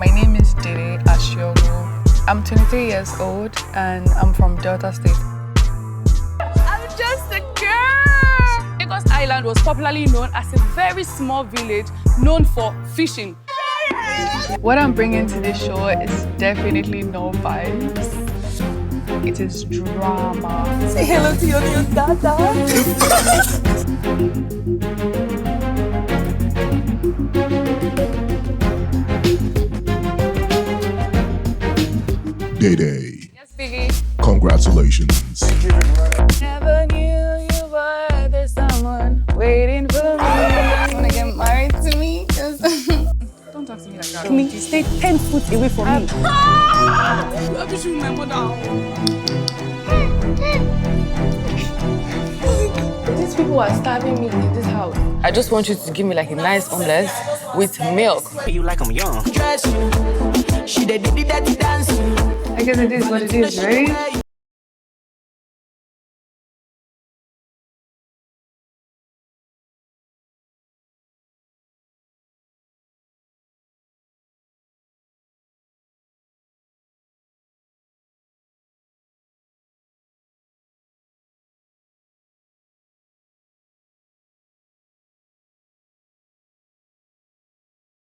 My name is Dede. I'm 23 years old and I'm from Delta State. I'm just a girl! Lagos Island was popularly known as a very small village known for fishing. What I'm bringing to this show is definitely no vibes. It is drama. Say hello to your new dada. Dede. Yes, Biggie. Congratulations. Never knew you were the someone waiting for me. Wanna get married to me? Don't talk to me like that. Please stay 10 foot away from me. You have to shoot my mother. These people are starving me in this house. I just want you to give me like a nice omelette with milk. You like I'm young. I guess it is what it is, right?